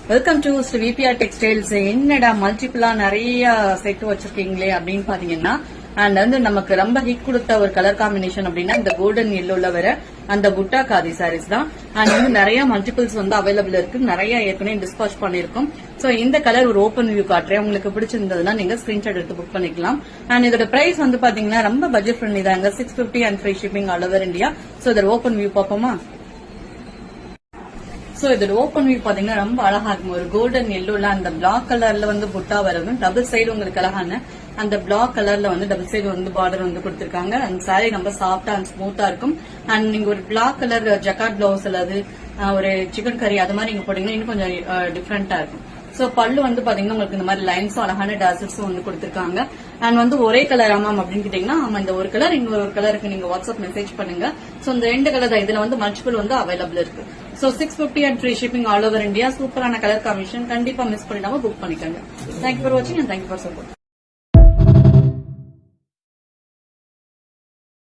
Welcome to VPR textiles. என்னடா மல்டிபிளா நிறைய set வச்சிருக்கீங்களே அப்படின்னு பாத்தீங்கன்னா, அண்ட் வந்து நமக்கு ரொம்ப ஹிட் கொடுத்த ஒரு கலர் காம்பினேஷன் அப்படின்னா இந்த கோல்டன் எல்லோல வர அந்த புட்டா காதி சாரீஸ் தான். அண்ட் வந்து நிறைய மல்டிபிள்ஸ் வந்து அவைலபிள் இருக்கு. நிறைய ஏற்கனவே டிஸ்பாச் பண்ணிருக்கோம். சோ இந்த கலர் ஒரு ஓப்பன் வியூ காட்டுறேன். உங்களுக்கு பிடிச்சிருந்ததுன்னா நீங்க ஸ்கிரீன்ஷாட் எடுத்து புக் பண்ணிக்கலாம். அண்ட் இதோட பிரைஸ் வந்து பாத்தீங்கன்னா ரொம்ப பட்ஜெட் ஃப்ரெண்ட்லி தாங்க. 650 and free shipping all over India. So இதோட ஓப்பன் வியூ பார்ப்போமா? சோ இதோட ஓப்பன் வியூ பாத்தீங்கன்னா ரொம்ப அழகா இருக்கும். ஒரு கோல்டன் எல்லோல அந்த பிளாக் கலர்ல வந்து புட்டா வரவும் டபுள் சைடு உங்களுக்கு அழகான அந்த பிளாக் கலர்ல வந்து டபுள் சைடு வந்து பார்டர் வந்து கொடுத்திருக்காங்க. அந்த சாரி ரொம்ப சாஃப்டா அண்ட் ஸ்மூத்தா இருக்கும். அண்ட் நீங்க ஒரு பிளாக் கலர் ஜக்கார்ட் பிளவுஸ் அல்லது ஒரு சிக்கன் கறி அது மாதிரி நீங்க போட்டீங்கன்னா இன்னும் கொஞ்சம் டிஃபரெண்டா இருக்கும். சோ பல்லு வந்து பாத்தீங்கன்னா உங்களுக்கு இந்த மாதிரி லைன்ஸும் அழகான டாசல்ஸும் வந்து கொடுத்திருக்காங்க. அண்ட் வந்து ஒரே கலர் ஆமாம் அப்படின்னு கேட்டீங்கன்னா, ஆமா இந்த ஒரு கலர் இன்னொரு கலருக்கு நீங்க வாட்ஸ்அப் மெசேஜ் பண்ணுங்க. சோ இந்த ரெண்டு கலர் தான். இதுல வந்து மல்டிபிள் வந்து அவைலபிள் இருக்கு. So 650 and free shipping all over India. சூப்பரான கலர் காம்பினேஷன். கண்டிப்பா மிஸ் பண்ணிடாம புக் பண்ணிக்கோங்க. தேங்க்யூ ஃபார் வாட்சிங் அண்ட் தேங்க்யூ ஃபார் சப்போர்ட்.